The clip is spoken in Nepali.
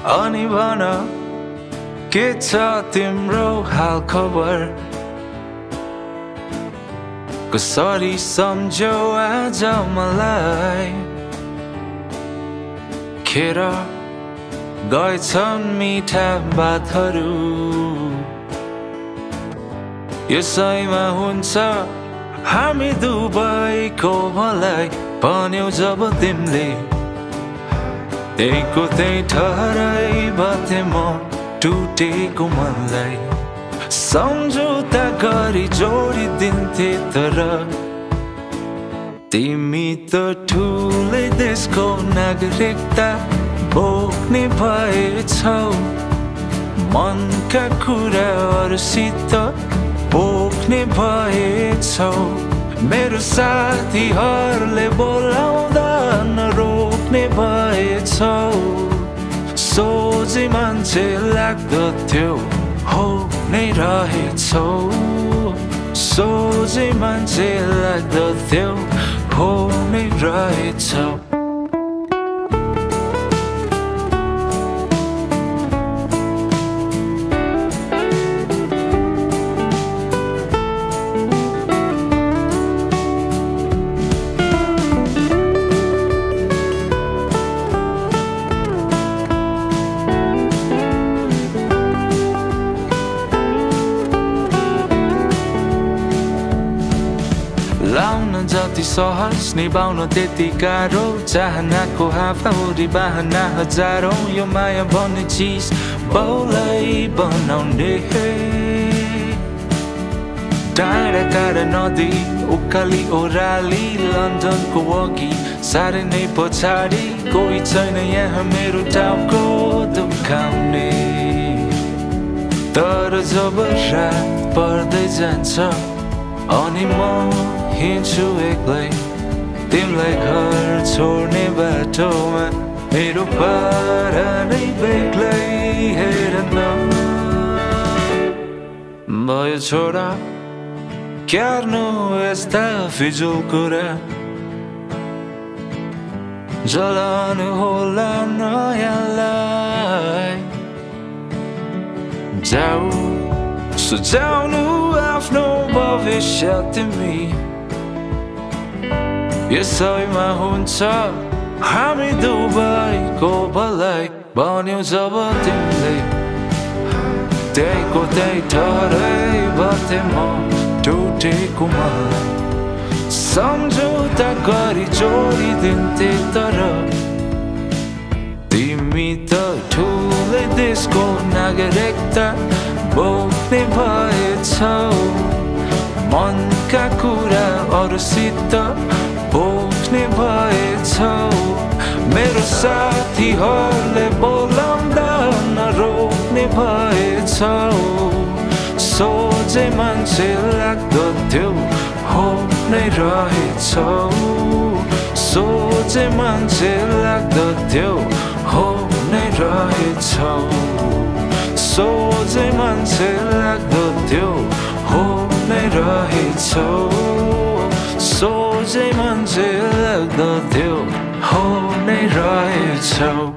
अनि भन के छ तिम्रो हाल खबर कसरी सम्झ्यौ आज मलाई खेर गएछन् मिठा बातहरू यसैमा हुन्छ हामी दुबईको भलाई भन्यौ जब तिमीले त्यहीको त्यही ठहरै बाथे म टुटेको मनलाई सम्झौता गरी जोडिदिन्थे तर तिमी त ठुलै देशको नागरिकता बोक्ने भएछौ मनका कुराहरूसित बोक्ने भएछौ मेरो साथीहरूले बोलाउँदा नरोक्ने भएछौ सोझै मान्छे लाग्दथ्यो हो नै रहेछौ सोझै मान्छे लाग्दथ्यो हो नै रहेछौ लाउन जति सहज निभाउन त्यति गाह्रो चाहनाको हावाहुरी बाहना हजारौं यो माया भन्ने चिज बहुलै बनाउने टाढा टाढा नदी उकाली ओह्राली लन्डनको अघि साह्रै नै पछाडि कोही छैन यहाँ मेरो टाउको दुखाउने तर जब रात पर्दै जान्छ अनि म हिँड्छु एक्लै तिमीलाई घर छोड्ने बाटोमा मेरो पारा नै बेग्लै हेर न भयो छोरा क्यार्नु यस्ता फिजुल कुरा जलाउनु होला नयाँलाई जाऊ सुझाउनु आफ्नो भविष्य तिमी यसैमा हुन्छ हामी दुबईको भलाई भन्यौ जब तिमीले त्यहीको त्यही ठहरै बाथे म टुटेको मलाई सम्झौता गरी जोडिदिन्थे तर तिमी त ठुलै देशको नागरिकता बोक्ने भएछौ मनका कुराहरूसित बोक्ने भएछौ मेरो साथीहरूले बोलाउँदा नरोक्ने भएछौ सोझै मान्छे लाग्दथ्यो हो नै रहेछौ सोझै मान्छे लाग्दथ्यो हो नै रहेछौ सोझै मान्छे लाग्दथ्यो हो नै रहेछौ सोझै मान्छे लाग्दथ्यो हो नै रहेछौ